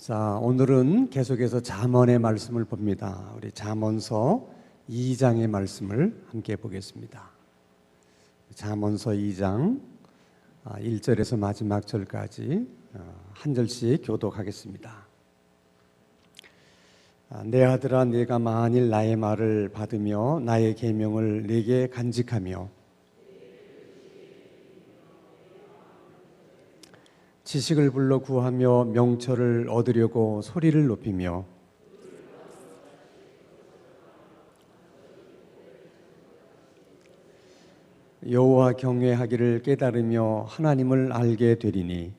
자, 오늘은 계속해서 잠언의 말씀을 봅니다. 우리 잠언서 2장의 말씀을 함께 보겠습니다. 잠언서 2장 1절에서 마지막 절까지 한 절씩 교독하겠습니다. 내 아들아, 네가 만일 나의 말을 받으며 나의 계명을 네게 간직하며 지식을 불러 구하며 명철을 얻으려고 소리를 높이며 여호와 경외하기를 깨달으며 하나님을 알게 되리니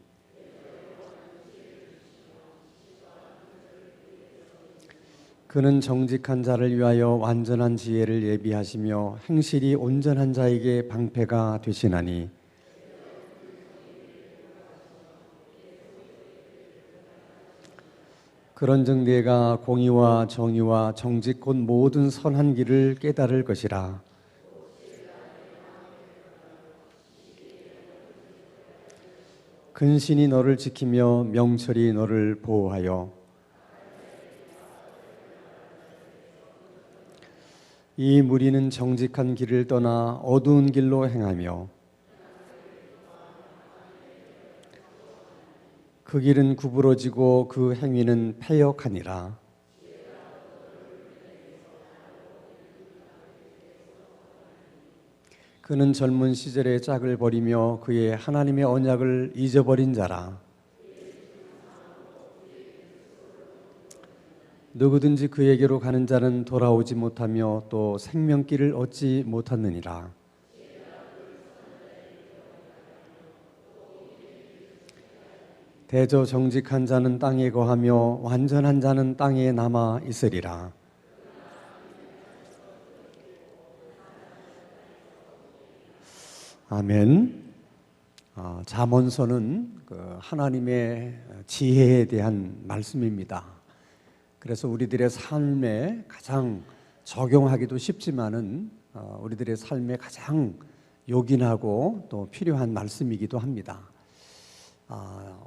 그는 정직한 자를 위하여 완전한 지혜를 예비하시며 행실이 온전한 자에게 방패가 되시나니 그런즉 네가 공의와 정의와 정직 곧 모든 선한 길을 깨달을 것이라. 근신이 너를 지키며 명철이 너를 보호하여 이 무리는 정직한 길을 떠나 어두운 길로 행하며 그 길은 구부러지고 그 행위는 패역하니라. 그는 젊은 시절의 짝을 버리며 그의 하나님의 언약을 잊어버린 자라. 누구든지 그에게로 가는 자는 돌아오지 못하며 또 생명길을 얻지 못하느니라. 대저 정직한 자는 땅에 거하며 완전한 자는 땅에 남아 있으리라. 아멘. 잠언서는 하나님의 지혜에 대한 말씀입니다. 그래서 우리들의 삶에 가장 적용하기도 쉽지만은 우리들의 삶에 가장 요긴하고 또 필요한 말씀이기도 합니다.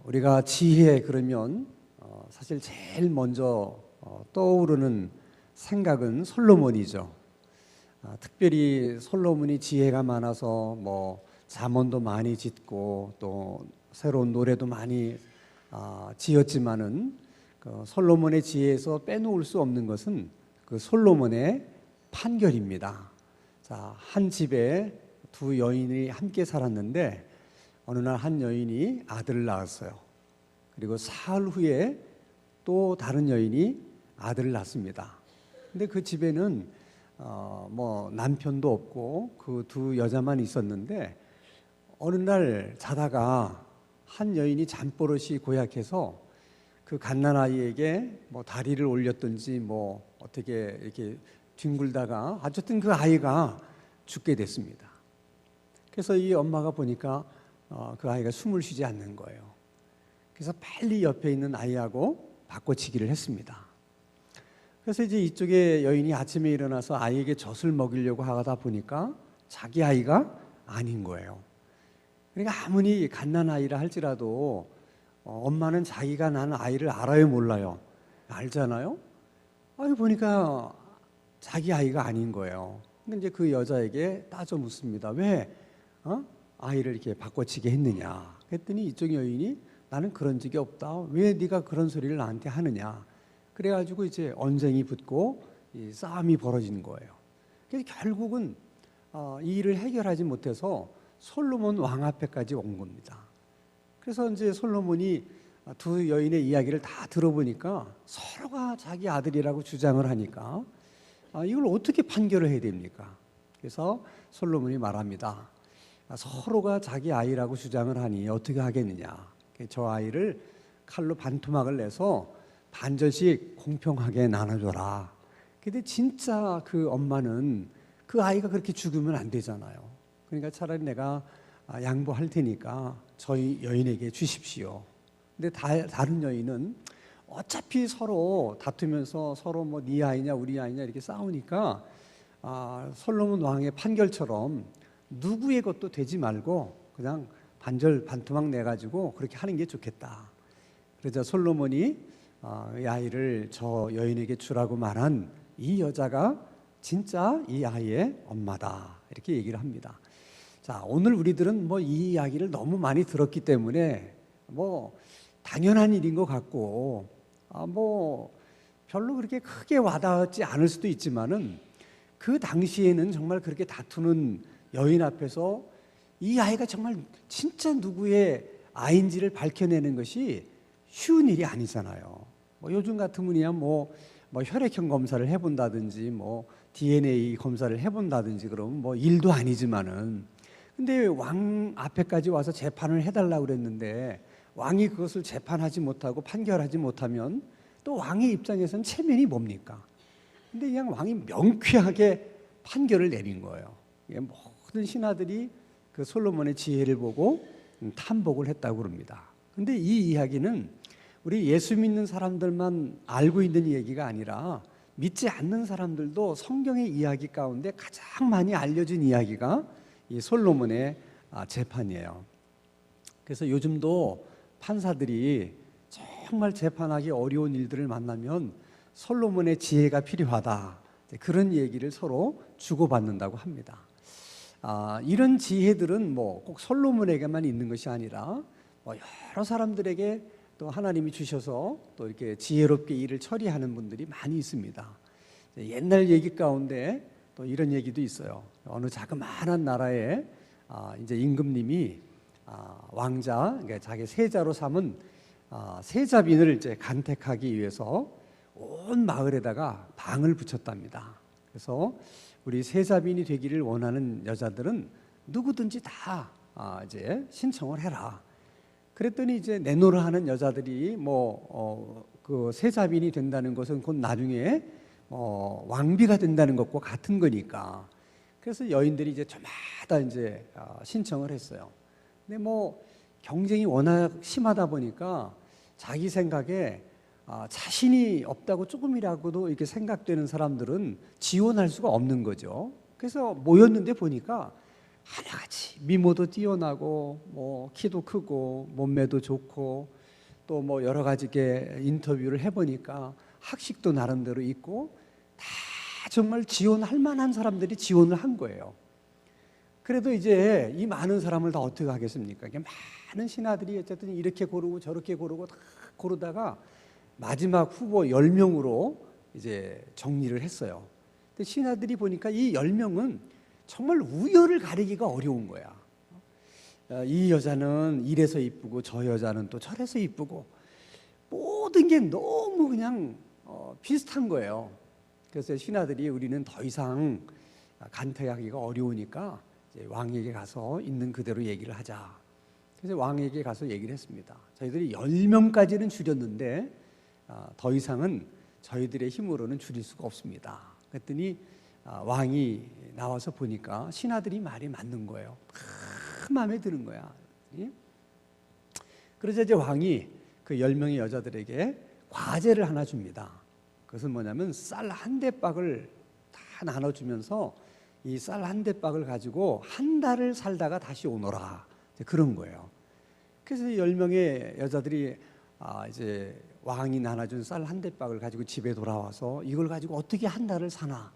우리가 지혜 그러면 사실 제일 먼저 떠오르는 생각은 솔로몬이죠. 특별히 솔로몬이 지혜가 많아서 잠언도 많이 짓고 또 새로운 노래도 많이 지었지만은 솔로몬의 지혜에서 빼놓을 수 없는 것은 그 솔로몬의 판결입니다. 자, 한 집에 두 여인이 함께 살았는데 어느 날 한 여인이 아들을 낳았어요. 그리고 사흘 후에 또 다른 여인이 아들을 낳습니다. 근데 그 집에는 남편도 없고 그 두 여자만 있었는데 어느 날 자다가 한 여인이 잠버릇이 고약해서 그 갓난아이에게 다리를 올렸든지 어떻게 이렇게 뒹굴다가 어쨌든 그 아이가 죽게 됐습니다. 그래서 이 엄마가 보니까 그 아이가 숨을 쉬지 않는 거예요. 그래서 빨리 옆에 있는 아이하고 바꿔치기를 했습니다. 그래서 이제 이쪽에 여인이 아침에 일어나서 아이에게 젖을 먹이려고 하다 보니까 자기 아이가 아닌 거예요. 그러니까 아무리 갓난아이라 할지라도 엄마는 자기가 낳은 아이를 알아요, 몰라요? 알잖아요? 보니까 자기 아이가 아닌 거예요. 근데 이제 그 여자에게 따져 묻습니다. 왜 아이를 이렇게 바꿔치기 했느냐? 그랬더니 이쪽 여인이 나는 그런 적이 없다. 왜 네가 그런 소리를 나한테 하느냐? 그래가지고 이제 언쟁이 붙고 이 싸움이 벌어지는 거예요. 그래서 결국은 이 일을 해결하지 못해서 솔로몬 왕 앞에까지 온 겁니다. 그래서 이제 솔로몬이 두 여인의 이야기를 다 들어보니까 서로가 자기 아들이라고 주장을 하니까 이걸 어떻게 판결을 해야 됩니까? 그래서 솔로몬이 말합니다. 서로가 자기 아이라고 주장을 하니 어떻게 하겠느냐? 저 아이를 칼로 반토막을 내서 반절씩 공평하게 나눠줘라. 근데 진짜 그 엄마는 그 아이가 그렇게 죽으면 안 되잖아요. 그러니까 차라리 내가 양보할 테니까 저희 여인에게 주십시오. 근데 다른 여인은 어차피 서로 다투면서 서로 네 아이냐 우리 아이냐 이렇게 싸우니까 솔로몬 왕의 판결처럼 누구의 것도 되지 말고 그냥 반토막 내가지고 그렇게 하는 게 좋겠다. 그래서 솔로몬이 이 아이를 저 여인에게 주라고 말한 이 여자가 진짜 이 아이의 엄마다, 이렇게 얘기를 합니다. 자, 오늘 우리들은 뭐 이 이야기를 너무 많이 들었기 때문에 뭐 당연한 일인 것 같고 뭐 별로 그렇게 크게 와닿지 않을 수도 있지만은, 그 당시에는 정말 그렇게 다투는 여인 앞에서 이 아이가 정말 진짜 누구의 아이인지를 밝혀내는 것이 쉬운 일이 아니잖아요. 뭐 요즘 같으면야 뭐 혈액형 검사를 해본다든지 뭐 DNA 검사를 해본다든지 그러면 뭐 일도 아니지만은, 근데 왕 앞에까지 와서 재판을 해달라고 그랬는데 왕이 그것을 재판하지 못하고 판결하지 못하면 또 왕의 입장에서는 체면이 뭡니까? 근데 그냥 왕이 명쾌하게 판결을 내린 거예요. 모든 신하들이 그 솔로몬의 지혜를 보고 탐복을 했다고 그럽니다. 근데 이 이야기는 우리 예수 믿는 사람들만 알고 있는 얘기가 아니라 믿지 않는 사람들도 성경의 이야기 가운데 가장 많이 알려진 이야기가 이 솔로몬의 재판이에요. 그래서 요즘도 판사들이 정말 재판하기 어려운 일들을 만나면 솔로몬의 지혜가 필요하다, 그런 얘기를 서로 주고받는다고 합니다. 이런 지혜들은 뭐 꼭 솔로몬에게만 있는 것이 아니라 뭐 여러 사람들에게 또 하나님이 주셔서 또 이렇게 지혜롭게 일을 처리하는 분들이 많이 있습니다. 옛날 얘기 가운데 또 이런 얘기도 있어요. 어느 자그마한 나라에 이제 임금님이 왕자, 그러니까 자기 세자로 삼은 세자빈을 이제 간택하기 위해서 온 마을에다가 방을 붙였답니다. 그래서 우리 세자빈이 되기를 원하는 여자들은 누구든지 다 이제 신청을 해라. 그랬더니 이제 내노라 하는 여자들이 그 세자빈이 된다는 것은 곧 나중에 왕비가 된다는 것과 같은 거니까. 그래서 여인들이 이제 저마다 이제 신청을 했어요. 근데 뭐 경쟁이 워낙 심하다 보니까 자기 생각에 자신이 없다고 조금이라고도 이렇게 생각되는 사람들은 지원할 수가 없는 거죠. 그래서 모였는데 보니까 하나같이 미모도 뛰어나고 뭐 키도 크고 몸매도 좋고 또 뭐 여러 가지 인터뷰를 해보니까 학식도 나름대로 있고 다 정말 지원할 만한 사람들이 지원을 한 거예요. 그래도 이제 이 많은 사람을 다 어떻게 하겠습니까? 많은 신하들이 어쨌든 이렇게 고르고 저렇게 고르고 다 고르다가 마지막 후보 10명으로 이제 정리를 했어요. 근데 신하들이 보니까 이 10명은 정말 우열을 가리기가 어려운 거야. 이 여자는 이래서 이쁘고 저 여자는 또 저래서 이쁘고 모든 게 너무 그냥 비슷한 거예요. 그래서 신하들이 우리는 더 이상 간택하기가 어려우니까 이제 왕에게 가서 있는 그대로 얘기를 하자. 그래서 왕에게 가서 얘기를 했습니다. 저희들이 10명까지는 줄였는데 더 이상은 저희들의 힘으로는 줄일 수가 없습니다. 그랬더니 왕이 나와서 보니까 신하들이 말이 맞는 거예요. 마음에 드는 거야. 그래서 이제 왕이 그 10명의 여자들에게 과제를 하나 줍니다. 그것은 뭐냐면 쌀 한 대박을 다 나눠주면서 이 쌀 한 대박을 가지고 한 달을 살다가 다시 오너라, 그런 거예요. 그래서 10명의 여자들이 이제 왕이 나눠준 쌀 한 대박을 가지고 집에 돌아와서 이걸 가지고 어떻게 한 달을 사나,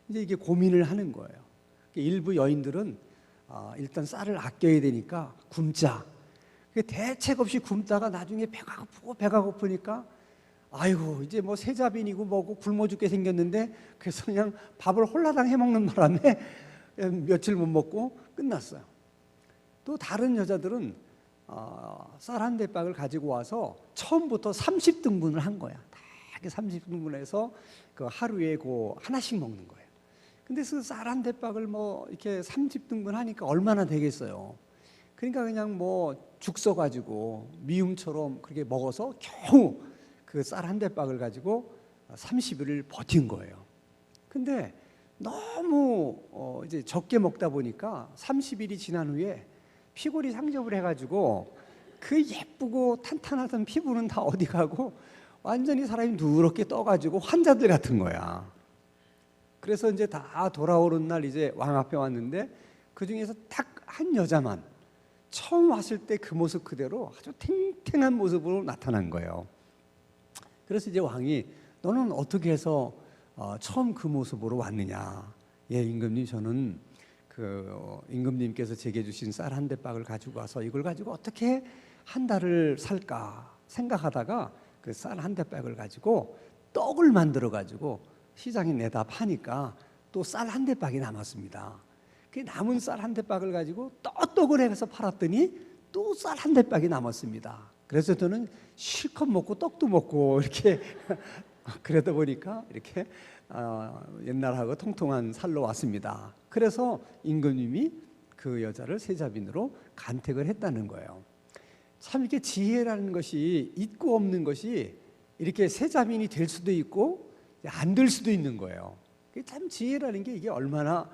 이제 이게 고민을 하는 거예요. 일부 여인들은 일단 쌀을 아껴야 되니까 굶자. 대책 없이 굶다가 나중에 배가 고프니까 아이고 이제 뭐 세자빈이고 뭐고 굶어 죽게 생겼는데, 그래서 그냥 밥을 홀라당 해먹는 바람에 며칠 못 먹고 끝났어요. 또 다른 여자들은 쌀 한 대박을 가지고 와서 처음부터 30등분을 한 거야. 다 30등분해서 그 하루에 하나씩 먹는 거예요. 근데 그 쌀 한 대박을 뭐 이렇게 30등분 하니까 얼마나 되겠어요. 그러니까 그냥 뭐 죽 써가지고 미음처럼 그렇게 먹어서 겨우 그 쌀 한 대박을 가지고 30일을 버틴 거예요. 근데 너무 이제 적게 먹다 보니까 30일이 지난 후에 피골이 상접을 해가지고 그 예쁘고 탄탄하던 피부는 다 어디 가고 완전히 사람이 누렇게 떠가지고 환자들 같은 거야. 그래서 이제 다 돌아오는 날 이제 왕 앞에 왔는데 그 중에서 딱 한 여자만 처음 왔을 때 그 모습 그대로 아주 탱탱한 모습으로 나타난 거예요. 그래서 이제 왕이 너는 어떻게 해서 처음 그 모습으로 왔느냐? 예, 임금님, 저는 임금님께서 제게 주신 쌀 한 대박을 가지고 와서 이걸 가지고 어떻게 한 달을 살까 생각하다가 그 쌀 한 대박을 가지고 떡을 만들어 가지고 시장에 내다 파니까 또 쌀 한 대박이 남았습니다. 그 남은 쌀 한 대박을 가지고 또 떡을 해서 팔았더니 또 쌀 한 대박이 남았습니다. 그래서 저는 실컷 먹고 떡도 먹고 이렇게 그러다 보니까 이렇게 옛날하고 통통한 살로 왔습니다. 그래서 임금님이 그 여자를 세자빈으로 간택을 했다는 거예요. 참 이렇게 지혜라는 것이 있고 없는 것이 이렇게 세자빈이 될 수도 있고 안 될 수도 있는 거예요. 참 지혜라는 게 이게 얼마나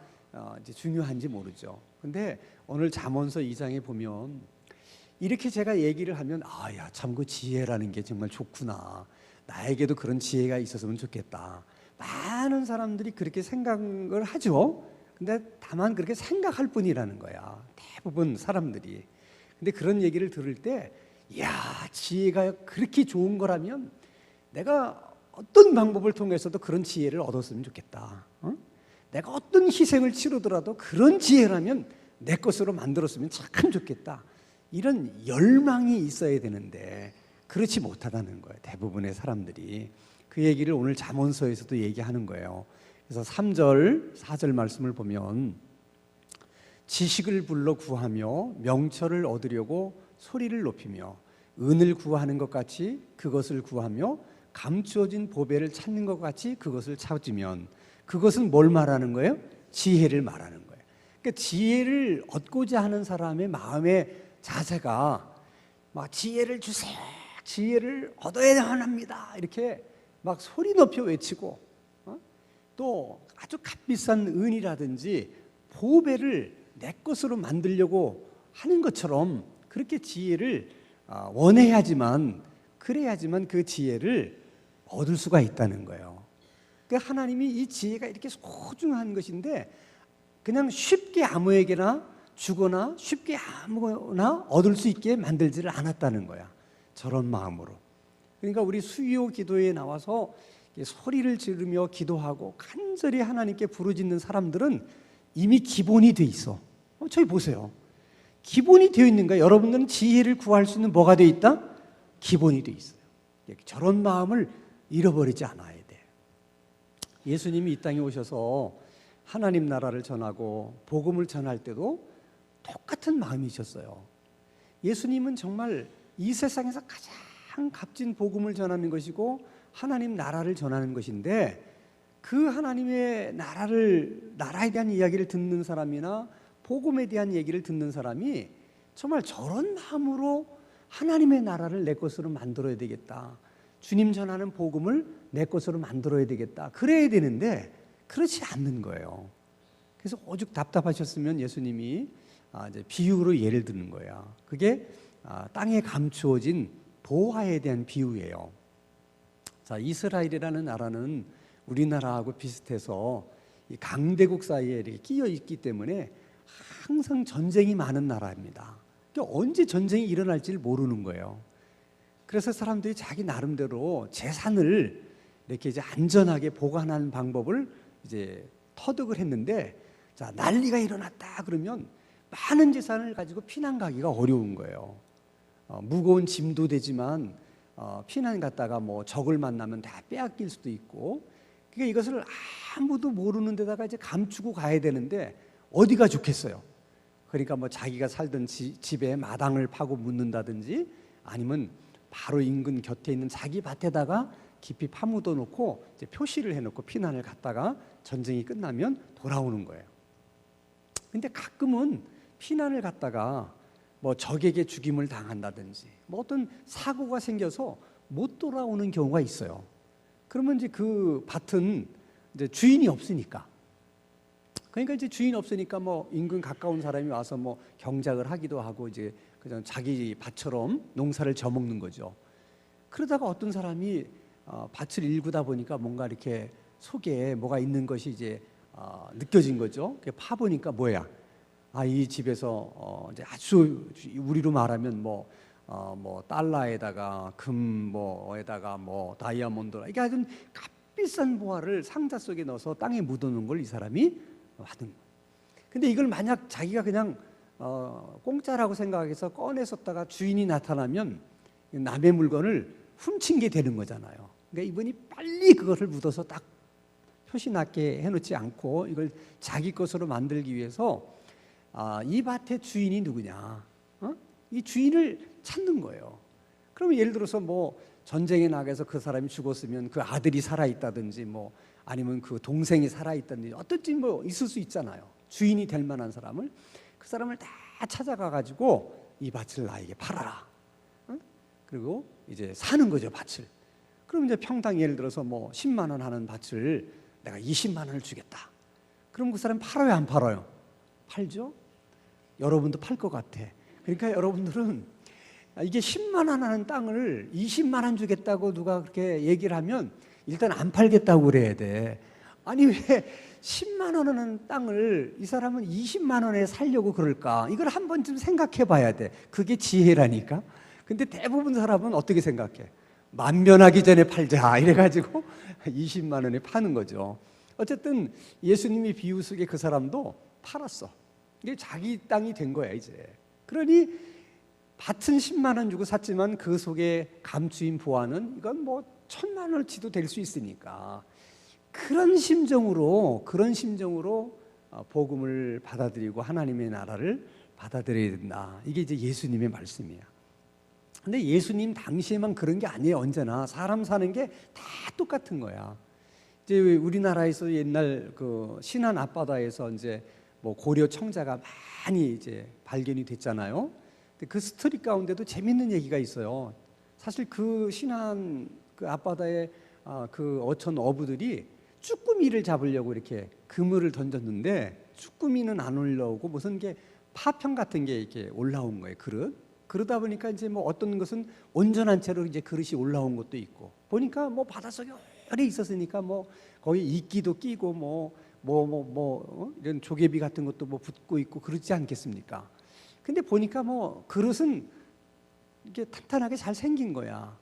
이제 중요한지 모르죠. 근데 오늘 잠언서 2장에 보면 이렇게 제가 얘기를 하면 야, 참 그 지혜라는 게 정말 좋구나. 나에게도 그런 지혜가 있었으면 좋겠다. 많은 사람들이 그렇게 생각을 하죠. 근데 다만 그렇게 생각할 뿐이라는 거야. 대부분 사람들이. 근데 그런 얘기를 들을 때, 야, 지혜가 그렇게 좋은 거라면 내가 어떤 방법을 통해서도 그런 지혜를 얻었으면 좋겠다. 내가 어떤 희생을 치르더라도 그런 지혜라면 내 것으로 만들었으면 참 좋겠다. 이런 열망이 있어야 되는데 그렇지 못하다는 거예요. 대부분의 사람들이. 그 얘기를 오늘 잠언서에서도 얘기하는 거예요. 그래서 3절, 4절 말씀을 보면 지식을 불러 구하며 명철을 얻으려고 소리를 높이며 은을 구하는 것 같이 그것을 구하며 감추어진 보배를 찾는 것 같이 그것을 찾으면 그것은 뭘 말하는 거예요? 지혜를 말하는 거예요. 그러니까 지혜를 얻고자 하는 사람의 마음의 자세가 막 지혜를 주세요, 지혜를 얻어야만 합니다, 이렇게 막 소리 높여 외치고 또 아주 값비싼 은이라든지 보배를 내 것으로 만들려고 하는 것처럼 그렇게 지혜를 원해야지만, 그래야지만 그 지혜를 얻을 수가 있다는 거예요. 그러니까 하나님이 이 지혜가 이렇게 소중한 것인데 그냥 쉽게 아무에게나 주거나 쉽게 아무거나 얻을 수 있게 만들지를 않았다는 거야. 저런 마음으로. 그러니까 우리 수요 기도에 나와서 소리를 지르며 기도하고 간절히 하나님께 부르짖는 사람들은 이미 기본이 돼 있어. 저기 보세요. 기본이 되어 있는 거야. 여러분들은 지혜를 구할 수 있는 뭐가 되어 있다? 기본이 되어 있어요. 저런 마음을 잃어버리지 않아야 돼. 예수님이 이 땅에 오셔서 하나님 나라를 전하고 복음을 전할 때도 똑같은 마음이셨어요. 예수님은 정말 이 세상에서 가장 값진 복음을 전하는 것이고 하나님 나라를 전하는 것인데 그 하나님의 나라에 대한 이야기를 듣는 사람이나 복음에 대한 얘기를 듣는 사람이 정말 저런 마음으로 하나님의 나라를 내 것으로 만들어야 되겠다. 주님 전하는 복음을 내 것으로 만들어야 되겠다. 그래야 되는데 그렇지 않는 거예요. 그래서 오죽 답답하셨으면 예수님이 이제 비유로 예를 드는 거야. 그게 땅에 감추어진 보화에 대한 비유예요. 자, 이스라엘이라는 나라는 우리나라하고 비슷해서 이 강대국 사이에 이렇게 끼어 있기 때문에 항상 전쟁이 많은 나라입니다. 그러니까 언제 전쟁이 일어날지를 모르는 거예요. 그래서 사람들이 자기 나름대로 재산을 이렇게 이제 안전하게 보관하는 방법을 이제 터득을 했는데, 자, 난리가 일어났다 그러면 많은 재산을 가지고 피난 가기가 어려운 거예요. 무거운 짐도 되지만 피난 갔다가 뭐 적을 만나면 다 빼앗길 수도 있고, 그러니까 이것을 아무도 모르는 데다가 이제 감추고 가야 되는데 어디가 좋겠어요. 그러니까 뭐 자기가 살던 집에 마당을 파고 묻는다든지 아니면 바로 인근 곁에 있는 자기 밭에다가 깊이 파묻어 놓고 이제 표시를 해놓고 피난을 갔다가 전쟁이 끝나면 돌아오는 거예요. 근데 가끔은 피난을 갔다가 뭐 적에게 죽임을 당한다든지 뭐 어떤 사고가 생겨서 못 돌아오는 경우가 있어요. 그러면 이제 그 밭은 이제 주인이 없으니까, 그러니까 이제 주인 없으니까 뭐 인근 가까운 사람이 와서 뭐 경작을 하기도 하고 이제 그냥 자기 밭처럼 농사를 져먹는 거죠. 그러다가 어떤 사람이 밭을 일구다 보니까 뭔가 이렇게 속에 뭐가 있는 것이 이제 느껴진 거죠. 파 보니까 뭐야? 이 집에서 이제 아주 우리로 말하면 뭐 뭐 달러에다가 금 뭐에다가 뭐 다이아몬드, 이게 아주 값비싼 보화를 상자 속에 넣어서 땅에 묻어놓은 걸 이 사람이 받은 거예요. 근데 이걸 만약 자기가 그냥 공짜라고 생각해서 꺼내었다가 주인이 나타나면 남의 물건을 훔친 게 되는 거잖아요. 그러니까 이분이 빨리 그것을 묻어서 딱 표시 나게 해놓지 않고 이걸 자기 것으로 만들기 위해서 이 밭의 주인이 누구냐, 이 주인을 찾는 거예요. 그러면 예를 들어서 뭐 전쟁에 나가서 그 사람이 죽었으면 그 아들이 살아있다든지 뭐 아니면 그 동생이 살아있다든지 어떨지 뭐 있을 수 있잖아요. 주인이 될 만한 사람을, 그 사람을 다 찾아가 가지고 이 밭을 나에게 팔아라. 그리고 이제 사는 거죠, 밭을. 그럼 이제 평당 예를 들어서 뭐 10만 원 하는 밭을 내가 20만 원을 주겠다. 그럼 그 사람 팔아요, 안 팔아요? 팔죠. 여러분도 팔 것 같아. 그러니까 여러분들은 이게 10만 원 하는 땅을 20만 원 주겠다고 누가 그렇게 얘기를 하면 일단 안 팔겠다고 그래야 돼. 아니 왜 10만 원 하는 땅을 이 사람은 20만 원에 살려고 그럴까? 이걸 한 번쯤 생각해 봐야 돼. 그게 지혜라니까. 근데 대부분 사람은 어떻게 생각해? 만면하기 전에 팔자 이래가지고 20만 원에 파는 거죠. 어쨌든 예수님이 비유 속에 그 사람도 팔았어. 이게 자기 땅이 된 거야 이제. 그러니 밭은 10만 원 주고 샀지만 그 속에 감추인 보화는 이건 뭐 1,000만 원어치도 될 수 있으니까 그런 심정으로 복음을 받아들이고 하나님의 나라를 받아들여야 된다. 이게 이제 예수님의 말씀이야. 근데 예수님 당시에만 그런 게 아니에요. 언제나 사람 사는 게 다 똑같은 거야. 이제 우리나라에서 옛날 그 신안 앞바다에서 이제 뭐 고려 청자가 많이 이제 발견이 됐잖아요. 근데 그 스토리 가운데도 재밌는 얘기가 있어요. 사실 그 신안 그 앞바다에 그 어촌 어부들이 쭈꾸미를 잡으려고 이렇게 그물을 던졌는데 쭈꾸미는 안 올라오고 무슨 게 파편 같은 게 이렇게 올라온 거예요. 그러다 보니까 이제 뭐 어떤 것은 온전한 채로 이제 그릇이 올라온 것도 있고 보니까 뭐 바닷속에 오래 있었으니까 뭐 거기 이끼도 끼고 이런 조개비 같은 것도 뭐 붙고 있고 그렇지 않겠습니까? 근데 보니까 뭐 그릇은 이게 탄탄하게 잘 생긴 거야.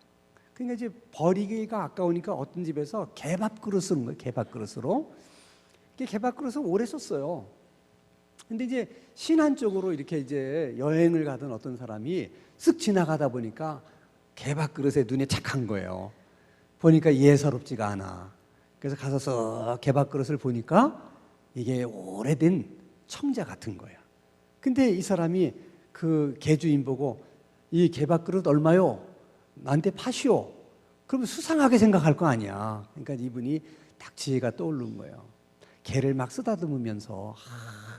그러니까 이제 버리기가 아까우니까 어떤 집에서 개밥 그릇 쓰는 거예요. 개밥 그릇으로. 이게 개밥 그릇을 오래 썼어요. 근데 이제 신안 쪽으로 이렇게 이제 여행을 가던 어떤 사람이 쓱 지나가다 보니까 개밥 그릇에 눈에 착한 거예요. 보니까 예사롭지가 않아. 그래서 가서 쓱 개밥 그릇을 보니까 이게 오래된 청자 같은 거야. 근데 이 사람이 그 개주인 보고 이 개밥 그릇 얼마요? 나한테 파시오. 그러면 수상하게 생각할 거 아니야. 그러니까 이분이 딱 지혜가 떠오른 거예요. 개를 막 쓰다듬으면서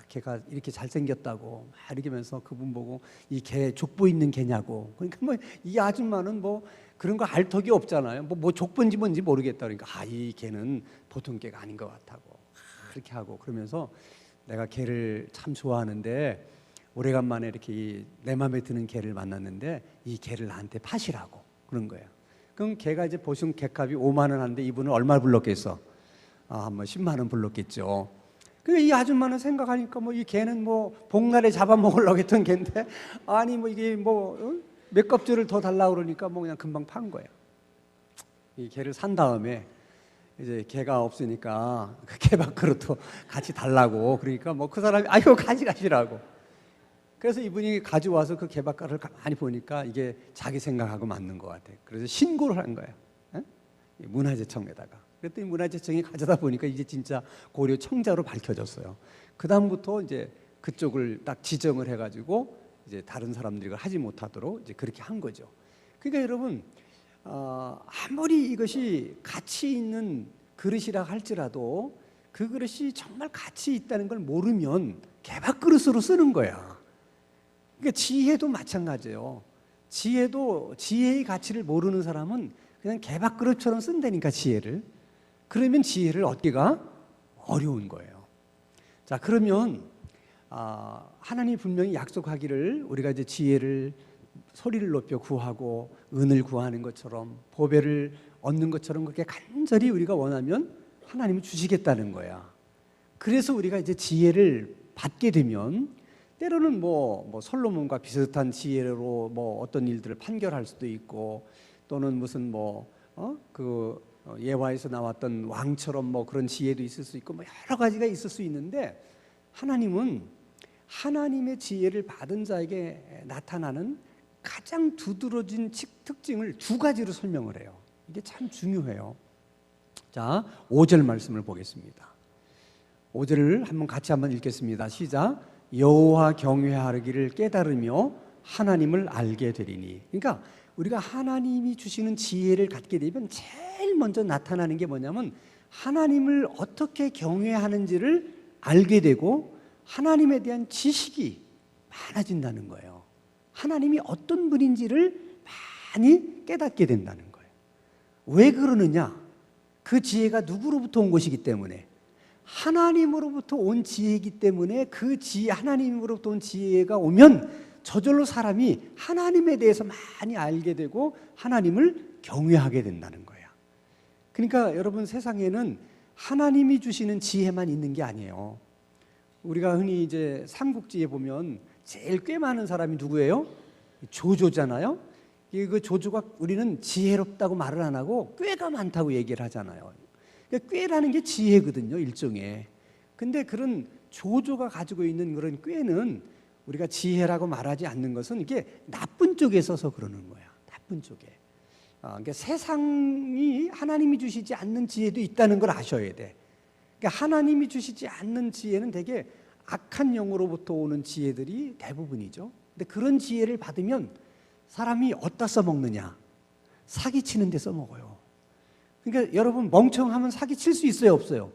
개가 이렇게 잘생겼다고 막 이렇게 하면서 그분 보고 이 개 족보 있는 개냐고. 그러니까 뭐 이 아줌마는 뭐 그런 거 알 턱이 없잖아요. 뭐 족보인지 뭔지 모르겠다. 그러니까 이 개는 보통 개가 아닌 것 같다고 그렇게 하고 그러면서 내가 개를 참 좋아하는데 오래간만에 이렇게 내 마음에 드는 개를 만났는데 이 개를 나한테 파시라고 그런 거예요. 그럼 개가 이제 보신 개값이 5만 원 하는데 이분은 얼마 불렀겠어? 한번 10만 원 불렀겠죠. 근데 이 아줌마는 생각하니까 뭐 이 개는 뭐 복날에 잡아먹으려고 했던 개인데 아니 뭐 이게 뭐 몇 껍질을 더 달라고 그러니까 뭐 그냥 금방 판 거예요. 이 개를 산 다음에 이제 개가 없으니까 그 개밥 그릇도 같이 달라고 그러니까 뭐 그 사람이 아이고 가져가시라고. 그래서 이분이 가져와서 그 개밥가루를 가만히 보니까 이게 자기 생각하고 맞는 것 같아. 그래서 신고를 한 거예요. 문화재청에다가. 그랬더니 문화재청이 가져다 보니까 이제 진짜 고려 청자로 밝혀졌어요. 그 다음부터 이제 그쪽을 딱 지정을 해가지고 이제 다른 사람들이 하지 못하도록 이제 그렇게 한 거죠. 그러니까 여러분 아무리 이것이 가치 있는 그릇이라 할지라도 그 그릇이 정말 가치 있다는 걸 모르면 개밥 그릇으로 쓰는 거야. 그러니까 지혜도 마찬가지예요. 지혜의 가치를 모르는 사람은 그냥 개밥 그릇처럼 쓴다니까 지혜를. 그러면 지혜를 얻기가 어려운 거예요. 자, 그러면 하나님이 분명히 약속하기를 우리가 이제 지혜를 소리를 높여 구하고 은을 구하는 것처럼 보배를 얻는 것처럼 그렇게 간절히 우리가 원하면 하나님은 주시겠다는 거야. 그래서 우리가 이제 지혜를 받게 되면 때로는 뭐 솔로몬과 비슷한 지혜로 뭐 어떤 일들을 판결할 수도 있고, 또는 무슨 예화에서 나왔던 왕처럼 뭐 그런 지혜도 있을 수 있고, 뭐 여러 가지가 있을 수 있는데, 하나님은 하나님의 지혜를 받은 자에게 나타나는 가장 두드러진 특징을 두 가지로 설명을 해요. 이게 참 중요해요. 자, 5절 말씀을 보겠습니다. 5절을 한번 읽겠습니다. 시작. 여호와 경외하기를 깨달으며 하나님을 알게 되리니. 그러니까 우리가 하나님이 주시는 지혜를 갖게 되면 제일 먼저 나타나는 게 뭐냐면, 하나님을 어떻게 경외하는지를 알게 되고 하나님에 대한 지식이 많아진다는 거예요. 하나님이 어떤 분인지를 많이 깨닫게 된다는 거예요. 왜 그러느냐? 그 지혜가 누구로부터 온 것이기 때문에, 하나님으로부터 온 지혜이기 때문에, 그 지혜, 하나님으로부터 온 지혜가 오면 저절로 사람이 하나님에 대해서 많이 알게 되고 하나님을 경외하게 된다는 거예요. 그러니까 여러분, 세상에는 하나님이 주시는 지혜만 있는 게 아니에요. 우리가 흔히 이제 삼국지에 보면 제일 꽤 많은 사람이 누구예요? 조조잖아요. 그 조조가 우리는 지혜롭다고 말을 안 하고 꾀가 많다고 얘기를 하잖아요. 그러니까 꾀라는 게 지혜거든요, 일종의. 근데 그런 조조가 가지고 있는 그런 꾀는 우리가 지혜라고 말하지 않는 것은 이게 나쁜 쪽에 써서 그러는 거야. 나쁜 쪽에. 그러니까 세상이 하나님이 주시지 않는 지혜도 있다는 걸 아셔야 돼. 그러니까 하나님이 주시지 않는 지혜는 되게 악한 영으로부터 오는 지혜들이 대부분이죠. 근데 그런 지혜를 받으면 사람이 어디다 써먹느냐? 사기치는 데 써먹어요. 그러니까 여러분, 멍청하면 사기칠 수 있어요, 없어요?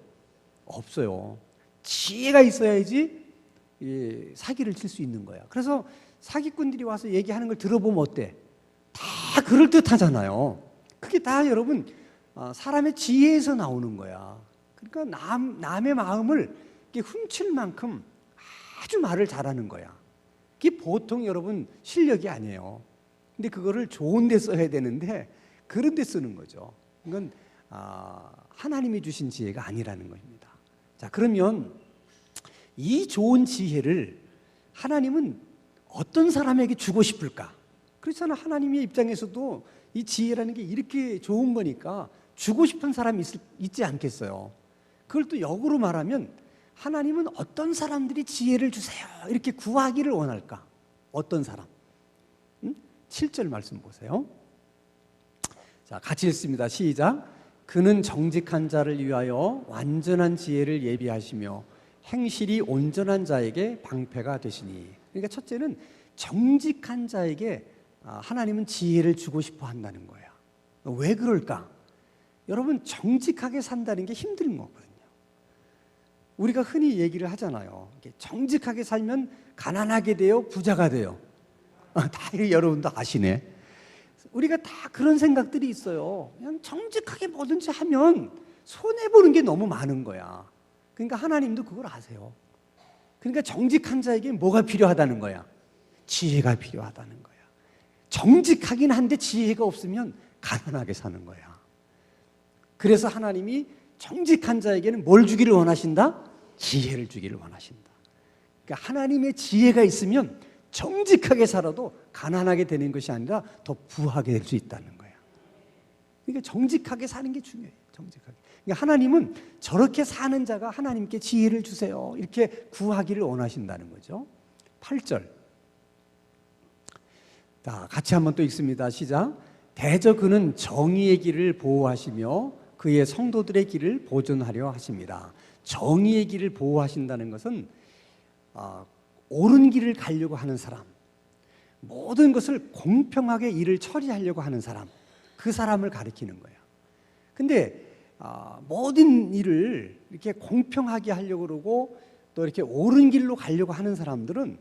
없어요. 지혜가 있어야지 사기를 칠 수 있는 거야. 그래서 사기꾼들이 와서 얘기하는 걸 들어보면 어때? 다 그럴듯하잖아요. 그게 다 여러분 사람의 지혜에서 나오는 거야. 그러니까 남의 마음을 훔칠 만큼 아주 말을 잘하는 거야. 그게 보통 여러분 실력이 아니에요. 근데 그거를 좋은 데 써야 되는데 그런 데 쓰는 거죠. 이건 하나님이 주신 지혜가 아니라는 겁니다. 자, 그러면 이 좋은 지혜를 하나님은 어떤 사람에게 주고 싶을까? 그렇잖아. 하나님의 입장에서도 이 지혜라는 게 이렇게 좋은 거니까 주고 싶은 사람이 있지 않겠어요? 그걸 또 역으로 말하면, 하나님은 어떤 사람들이 지혜를 주세요 이렇게 구하기를 원할까? 어떤 사람? 7절 말씀 보세요. 자, 같이 읽습니다. 시작. 그는 정직한 자를 위하여 완전한 지혜를 예비하시며 행실이 온전한 자에게 방패가 되시니. 그러니까 첫째는 정직한 자에게 하나님은 지혜를 주고 싶어 한다는 거예요. 왜 그럴까? 여러분, 정직하게 산다는 게 힘든 거거든요. 우리가 흔히 얘기를 하잖아요. 정직하게 살면 가난하게 돼요, 부자가 돼요. 다 여러분도 아시네. 우리가 다 그런 생각들이 있어요. 그냥 정직하게 뭐든지 하면 손해보는 게 너무 많은 거야. 그러니까 하나님도 그걸 아세요. 그러니까 정직한 자에게 뭐가 필요하다는 거야? 지혜가 필요하다는 거야. 정직하긴 한데 지혜가 없으면 가난하게 사는 거야. 그래서 하나님이 정직한 자에게는 뭘 주기를 원하신다? 지혜를 주기를 원하신다. 그러니까 하나님의 지혜가 있으면 정직하게 살아도 가난하게 되는 것이 아니라 더 부하게 될 수 있다는 거야. 그러니까 정직하게 사는 게 중요해요. 정직하게. 그러니까 하나님은 저렇게 사는 자가 하나님께 지혜를 주세요 이렇게 구하기를 원하신다는 거죠. 8절. 자, 같이 한번 또 읽습니다. 시작. 대저 그는 정의의 길을 보호하시며 그의 성도들의 길을 보존하려 하십니다. 정의의 길을 보호하신다는 것은 옳은 길을 가려고 하는 사람, 모든 것을 공평하게 일을 처리하려고 하는 사람, 그 사람을 가리키는 거예요. 근데 모든 일을 이렇게 공평하게 하려고 그러고 또 이렇게 옳은 길로 가려고 하는 사람들은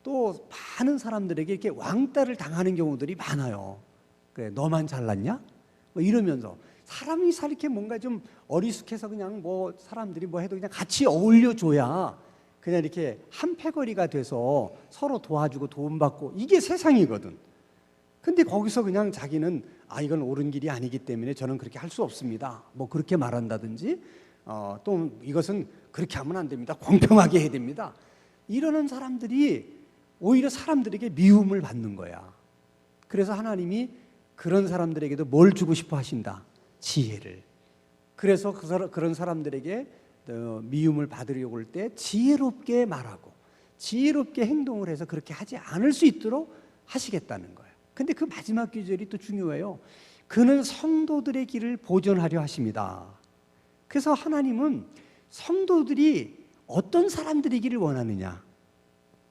또 많은 사람들에게 이렇게 왕따를 당하는 경우들이 많아요. 그래, 너만 잘났냐? 뭐 이러면서 사람이 이렇게 뭔가 좀 어리숙해서 그냥 뭐 사람들이 뭐 해도 그냥 같이 어울려줘야 그냥 이렇게 한 패거리가 돼서 서로 도와주고 도움받고, 이게 세상이거든. 근데 거기서 그냥 자기는 이건 옳은 길이 아니기 때문에 저는 그렇게 할 수 없습니다, 뭐 그렇게 말한다든지 또 이것은 그렇게 하면 안 됩니다, 공평하게 해야 됩니다, 이러는 사람들이 오히려 사람들에게 미움을 받는 거야. 그래서 하나님이 그런 사람들에게도 뭘 주고 싶어 하신다? 지혜를. 그래서 그런 사람들에게 미움을 받으려고 할 때 지혜롭게 말하고 지혜롭게 행동을 해서 그렇게 하지 않을 수 있도록 하시겠다는 거예요. 근데 그 마지막 구절이 또 중요해요. 그는 성도들의 길을 보존하려 하십니다. 그래서 하나님은 성도들이 어떤 사람들이기를 원하느냐?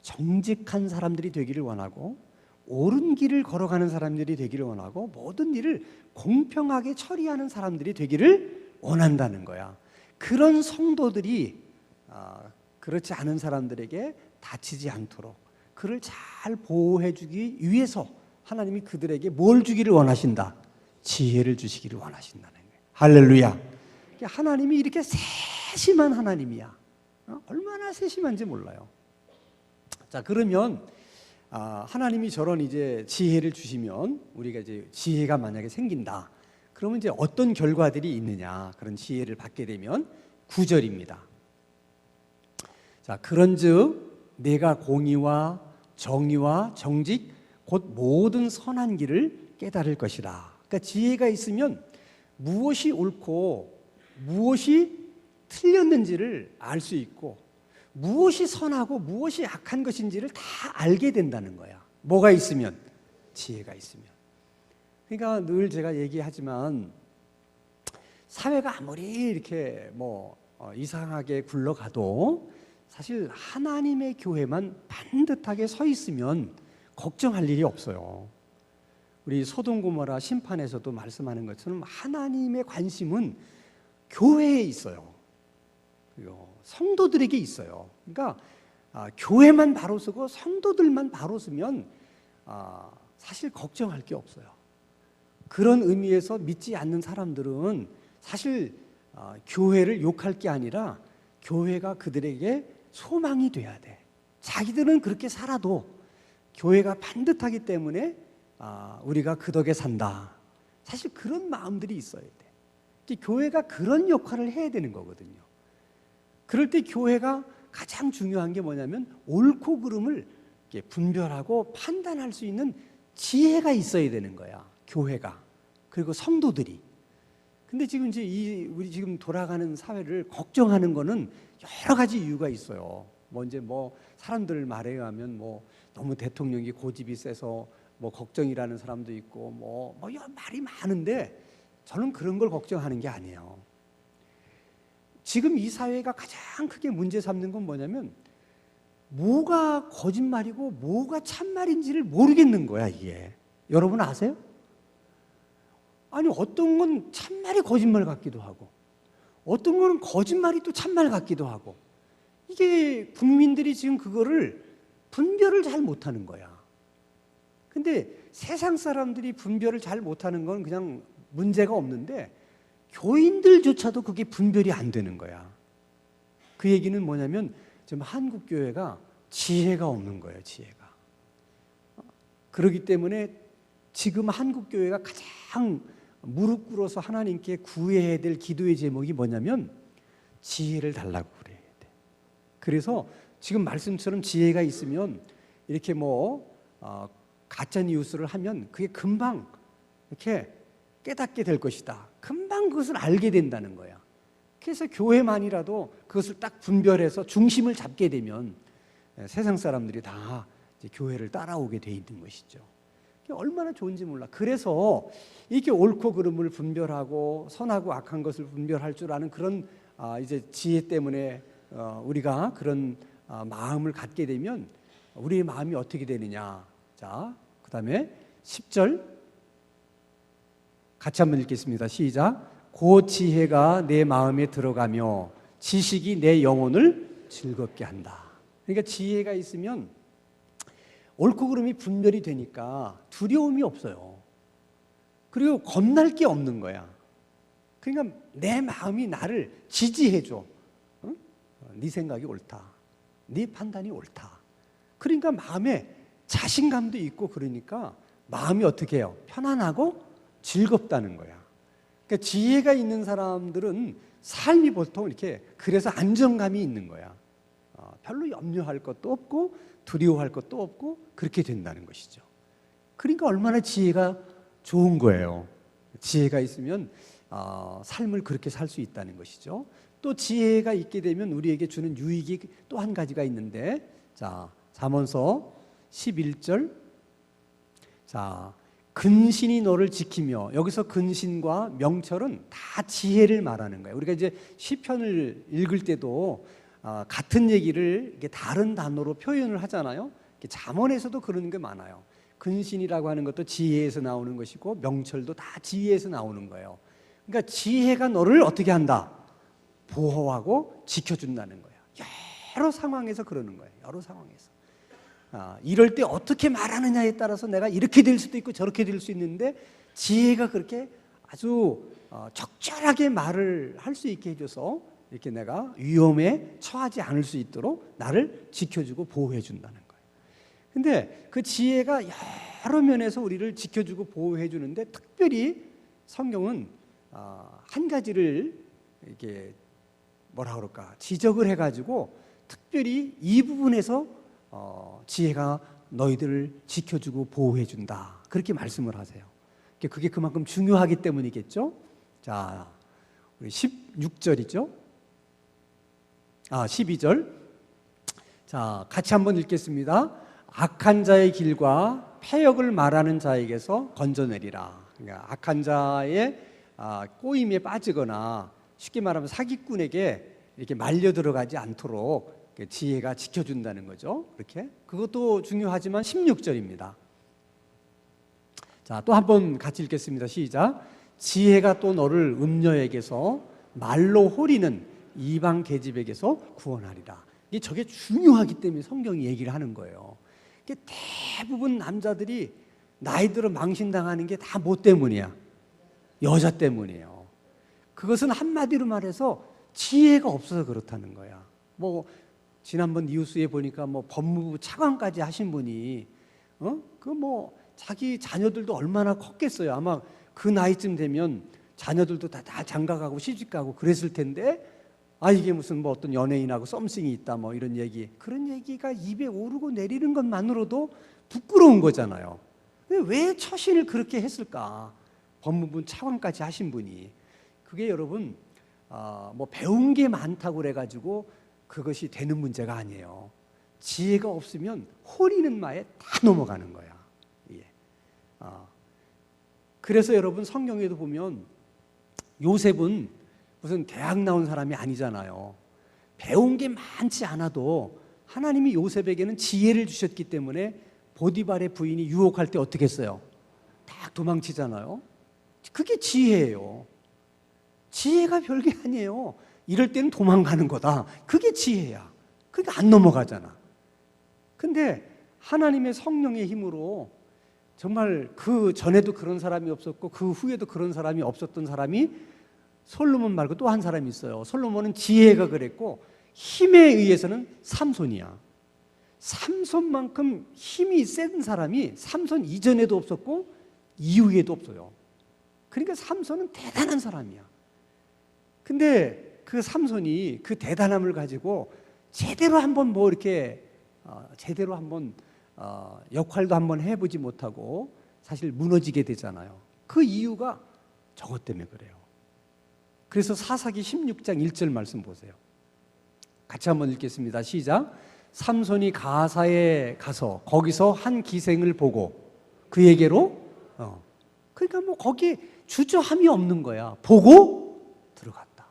정직한 사람들이 되기를 원하고 옳은 길을 걸어가는 사람들이 되기를 원하고 모든 일을 공평하게 처리하는 사람들이 되기를 원한다는 거야. 그런 성도들이 그렇지 않은 사람들에게 다치지 않도록 그를 잘 보호해 주기 위해서 하나님이 그들에게 뭘 주기를 원하신다? 지혜를 주시기를 원하신다는 거예요. 할렐루야. 하나님이 이렇게 세심한 하나님이야. 얼마나 세심한지 몰라요. 자, 그러면 하나님이 저런 이제 지혜를 주시면 우리가 이제 지혜가 만약에 생긴다. 그러면 이제 어떤 결과들이 있느냐? 그런 지혜를 받게 되면 9절입니다. 자, 그런즉 내가 공의와 정의와 정직 곧 모든 선한 길을 깨달을 것이라. 그러니까 지혜가 있으면 무엇이 옳고 무엇이 틀렸는지를 알 수 있고 무엇이 선하고 무엇이 악한 것인지를 다 알게 된다는 거야. 뭐가 있으면? 지혜가 있으면. 그러니까 늘 제가 얘기하지만 사회가 아무리 이렇게 이상하게 굴러가도 사실 하나님의 교회만 반듯하게 서 있으면 걱정할 일이 없어요. 우리 소돔 고모라 심판에서도 말씀하는 것처럼 하나님의 관심은 교회에 있어요. 그리고 성도들에게 있어요. 그러니까 교회만 바로 서고 성도들만 바로 서면 사실 걱정할 게 없어요. 그런 의미에서 믿지 않는 사람들은 사실 교회를 욕할 게 아니라 교회가 그들에게 소망이 돼야 돼. 자기들은 그렇게 살아도 교회가 반듯하기 때문에 우리가 그 덕에 산다. 사실 그런 마음들이 있어야 돼. 교회가 그런 역할을 해야 되는 거거든요. 그럴 때 교회가 가장 중요한 게 뭐냐면 옳고 그름을 분별하고 판단할 수 있는 지혜가 있어야 되는 거야. 교회가. 그리고 성도들이. 근데 지금 이제 우리 지금 돌아가는 사회를 걱정하는 거는 여러 가지 이유가 있어요. 이제 사람들 말에 의하면 너무 대통령이 고집이 세서 걱정이라는 사람도 있고 여러 말이 많은데 저는 그런 걸 걱정하는 게 아니에요. 지금 이 사회가 가장 크게 문제 삼는 건 뭐냐면 뭐가 거짓말이고 뭐가 참말인지를 모르겠는 거야, 이게. 여러분 아세요? 아니, 어떤 건 참말이 거짓말 같기도 하고 어떤 거는 거짓말이 또 참말 같기도 하고 이게 국민들이 지금 그거를 분별을 잘 못하는 거야. 근데 세상 사람들이 분별을 잘 못하는 건 그냥 문제가 없는데 교인들조차도 그게 분별이 안 되는 거야. 그 얘기는 뭐냐면 지금 한국 교회가 지혜가 없는 거예요, 지혜가. 그렇기 때문에 지금 한국 교회가 가장 무릎 꿇어서 하나님께 구해야 될 기도의 제목이 뭐냐면 지혜를 달라고 그래야 돼. 그래서 지금 말씀처럼 지혜가 있으면 이렇게 가짜 뉴스를 하면 그게 금방 이렇게 깨닫게 될 것이다. 금방 그것을 알게 된다는 거야. 그래서 교회만이라도 그것을 딱 분별해서 중심을 잡게 되면 세상 사람들이 다 이제 교회를 따라오게 돼 있는 것이죠. 얼마나 좋은지 몰라. 그래서 이렇게 옳고 그름을 분별하고 선하고 악한 것을 분별할 줄 아는 그런 이제 지혜 때문에 우리가 그런 마음을 갖게 되면 우리의 마음이 어떻게 되느냐. 자, 그 다음에 10절 같이 한번 읽겠습니다. 시작. 그 지혜가 내 마음에 들어가며 지식이 내 영혼을 즐겁게 한다. 그러니까 지혜가 있으면 옳고 그름이 분별이 되니까 두려움이 없어요. 그리고 겁날 게 없는 거야. 그러니까 내 마음이 나를 지지해줘. 응? 네 생각이 옳다. 네 판단이 옳다. 그러니까 마음에 자신감도 있고 그러니까 마음이 어떻게 해요? 편안하고 즐겁다는 거야. 그러니까 지혜가 있는 사람들은 삶이 보통 이렇게 그래서 안정감이 있는 거야. 별로 염려할 것도 없고 두려워할 것도 없고 그렇게 된다는 것이죠. 그러니까 얼마나 지혜가 좋은 거예요. 지혜가 있으면 삶을 그렇게 살 수 있다는 것이죠. 또 지혜가 있게 되면 우리에게 주는 유익이 또 한 가지가 있는데, 자, 잠언서 11절. 자, 근신이 너를 지키며, 여기서 근신과 명철은 다 지혜를 말하는 거예요. 우리가 이제 시편을 읽을 때도 같은 얘기를 이렇게 다른 단어로 표현을 하잖아요. 잠언에서도 그런 게 많아요. 근신이라고 하는 것도 지혜에서 나오는 것이고 명철도 다 지혜에서 나오는 거예요. 그러니까 지혜가 너를 어떻게 한다? 보호하고 지켜준다는 거예요. 여러 상황에서 그러는 거예요. 여러 상황에서. 이럴 때 어떻게 말하느냐에 따라서 내가 이렇게 될 수도 있고 저렇게 될 수 있는데, 지혜가 그렇게 아주 적절하게 말을 할 수 있게 해줘서 이렇게 내가 위험에 처하지 않을 수 있도록 나를 지켜주고 보호해 준다는 거예요. 근데 그 지혜가 여러 면에서 우리를 지켜주고 보호해 주는데, 특별히 성경은 한 가지를 이렇게 뭐라 그럴까 지적을 해가지고 특별히 이 부분에서 지혜가 너희들을 지켜주고 보호해 준다, 그렇게 말씀을 하세요. 그게 그만큼 중요하기 때문이겠죠. 자, 우리 16절이죠. 12절. 자, 같이 한번 읽겠습니다. 악한 자의 길과 패역을 말하는 자에게서 건져내리라. 그러니까 악한 자의 꼬임에 빠지거나 쉽게 말하면 사기꾼에게 이렇게 말려 들어가지 않도록 지혜가 지켜준다는 거죠. 그렇게 그것도 중요하지만 16절입니다. 자, 또 한번 같이 읽겠습니다. 시작. 지혜가 또 너를 음녀에게서 말로 호리는 이방 계집에게서 구원하리라. 저게 중요하기 때문에 성경이 얘기를 하는 거예요. 대부분 남자들이 나이 들어 망신당하는 게 다 뭐 때문이야? 여자 때문이에요. 그것은 한마디로 말해서 지혜가 없어서 그렇다는 거야. 지난번 뉴스에 보니까 법무부 차관까지 하신 분이 자기 자녀들도 얼마나 컸겠어요. 아마 그 나이쯤 되면 자녀들도 다 장가가고 시집가고 그랬을 텐데, 이게 무슨 어떤 연예인하고 썸씽이 있다 이런 얘기, 그런 얘기가 입에 오르고 내리는 것만으로도 부끄러운 거잖아요. 왜 처신을 그렇게 했을까? 법무부 차관까지 하신 분이. 그게 여러분 배운 게 많다고 그래가지고 그것이 되는 문제가 아니에요. 지혜가 없으면 호리는 마에 다 넘어가는 거야. 그래서 여러분 성경에도 보면 요셉은 무슨 대학 나온 사람이 아니잖아요. 배운 게 많지 않아도 하나님이 요셉에게는 지혜를 주셨기 때문에 보디발의 부인이 유혹할 때 어떻게 했어요? 딱 도망치잖아요. 그게 지혜예요. 지혜가 별게 아니에요. 이럴 때는 도망가는 거다. 그게 지혜야. 그러니까 안 넘어가잖아. 근데 하나님의 성령의 힘으로 정말 그 전에도 그런 사람이 없었고 그 후에도 그런 사람이 없었던 사람이 솔로몬 말고 또 한 사람이 있어요. 솔로몬은 지혜가 그랬고 힘에 의해서는 삼손이야. 삼손만큼 힘이 센 사람이 삼손 이전에도 없었고 이후에도 없어요. 그러니까 삼손은 대단한 사람이야. 근데 그 삼손이 그 대단함을 가지고 제대로 한번 제대로 한번 역할도 한번 해보지 못하고 사실 무너지게 되잖아요. 그 이유가 저것 때문에 그래요. 그래서 사사기 16장 1절 말씀 보세요. 같이 한번 읽겠습니다. 시작. 삼손이 가사에 가서 거기서 한 기생을 보고 그에게로 그러니까 거기에 주저함이 없는 거야. 보고 들어갔다.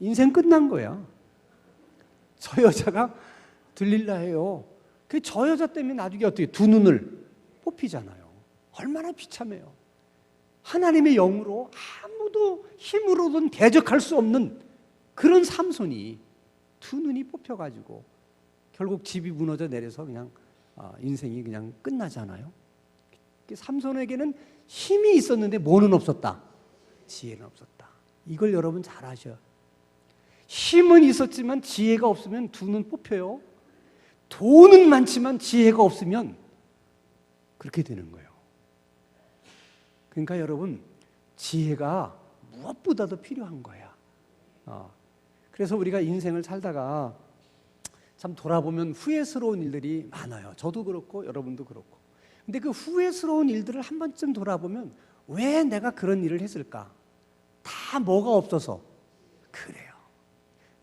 인생 끝난 거야. 저 여자가 들릴라해요. 저 여자 때문에 나중에 어떻게 두 눈을 뽑히잖아요. 얼마나 비참해요. 하나님의 영으로 아무도 힘으로든 대적할 수 없는 그런 삼손이 두 눈이 뽑혀가지고 결국 집이 무너져 내려서 그냥 인생이 그냥 끝나잖아요. 삼손에게는 힘이 있었는데 뭐는 없었다? 지혜는 없었다. 이걸 여러분 잘 아셔요. 힘은 있었지만 지혜가 없으면 두 눈 뽑혀요. 돈은 많지만 지혜가 없으면 그렇게 되는 거예요. 그러니까 여러분 지혜가 무엇보다도 필요한 거야. 그래서 우리가 인생을 살다가 참 돌아보면 후회스러운 일들이 많아요. 저도 그렇고 여러분도 그렇고. 근데 그 후회스러운 일들을 한 번쯤 돌아보면 왜 내가 그런 일을 했을까? 다 뭐가 없어서 그래요.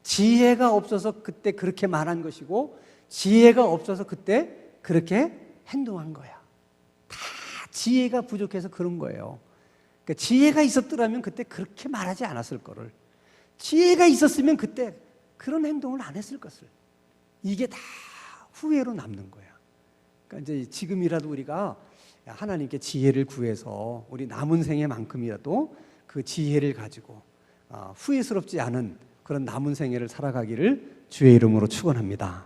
지혜가 없어서 그때 그렇게 말한 것이고 지혜가 없어서 그때 그렇게 행동한 거야. 다 지혜가 부족해서 그런 거예요. 그러니까 지혜가 있었더라면 그때 그렇게 말하지 않았을 거를. 지혜가 있었으면 그때 그런 행동을 안 했을 것을. 이게 다 후회로 남는 거야. 그러니까 이제 지금이라도 우리가 하나님께 지혜를 구해서 우리 남은 생애만큼이라도 그 지혜를 가지고 후회스럽지 않은 그런 남은 생애를 살아가기를 주의 이름으로 축원합니다.